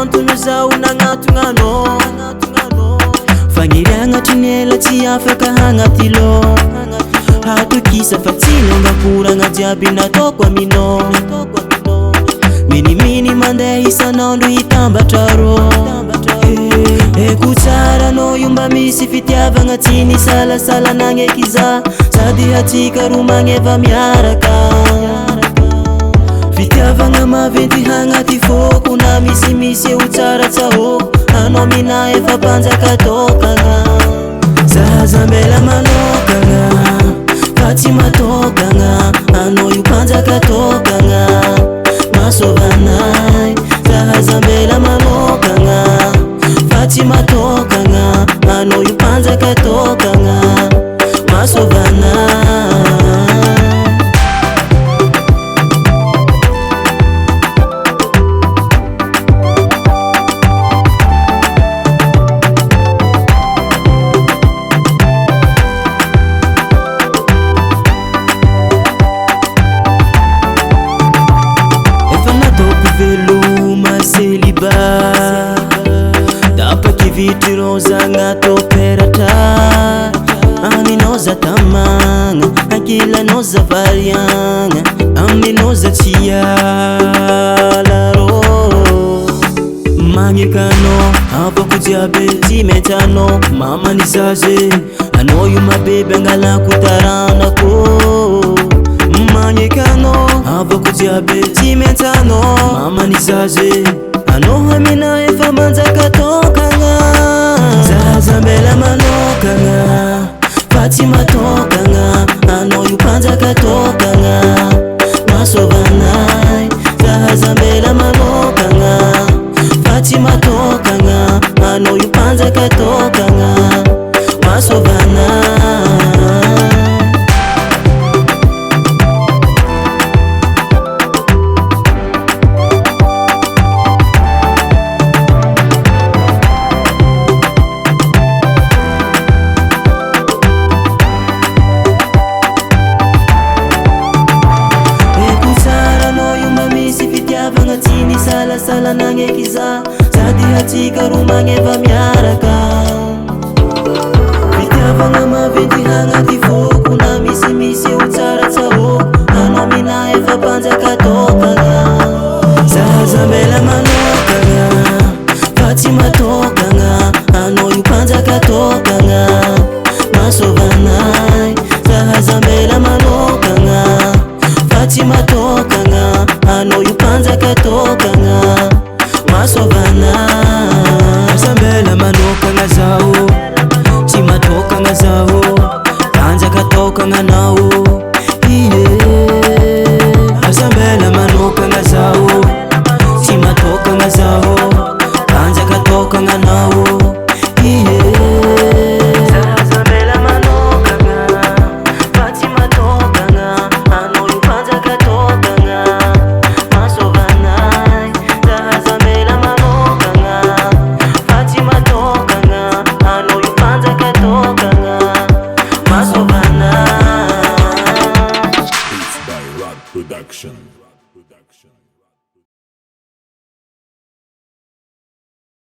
antono zao nagnatognanao fagniriagna trinela tsy afaka hagnaty lô hatokisa fa tsy nangakoragna jiaby nataoko aminao minimini mandeha isanandro hitambatra rô eko tsara anao io mba misy fitiavagna tsy ny salasala nagneky za sady hatsika ro magneva miaraka fitiavagna maventy hagnaty foko na misimisy eo tsara tsahoko anao mina efa Mpanjaka Tokana zazambela manokagna fa tsy matokagna anao io Mpanjaka Tokana masovanay zazambela manokagna fa tsy matokagna anao io Mpanjaka Tokana masovanay Vitiro zangato perata aminao za tamagna ankilanao za variagna aminao za tsiala rô magnekanao avako jiaby tsy mety anao mamany zaze anao io mabebe angalako taranako magnekanao avako jiaby tsy mety anao mamany zaze anao amina efa Mpanjaka Tokana zazambela manokagna fa tsy matokagna anao io Mpanjaka Tokana masovanay zazambela manokagna fa tsy matokagna anao io Mpanjaka Tokana masovanay tini salasala nagneky za sady hatsika ro magneva miaraka fitiavagna maventy hagnaty foko na misimisy eo tsara tsahoko anao mina efa Mpanjaka Tokana zazambela manokagna fa tsy matokagna anao io Mpanjaka Tokana masovanay zazambela manokagna fa tsy matokagna anao io Mpanjaka Tokana masovanay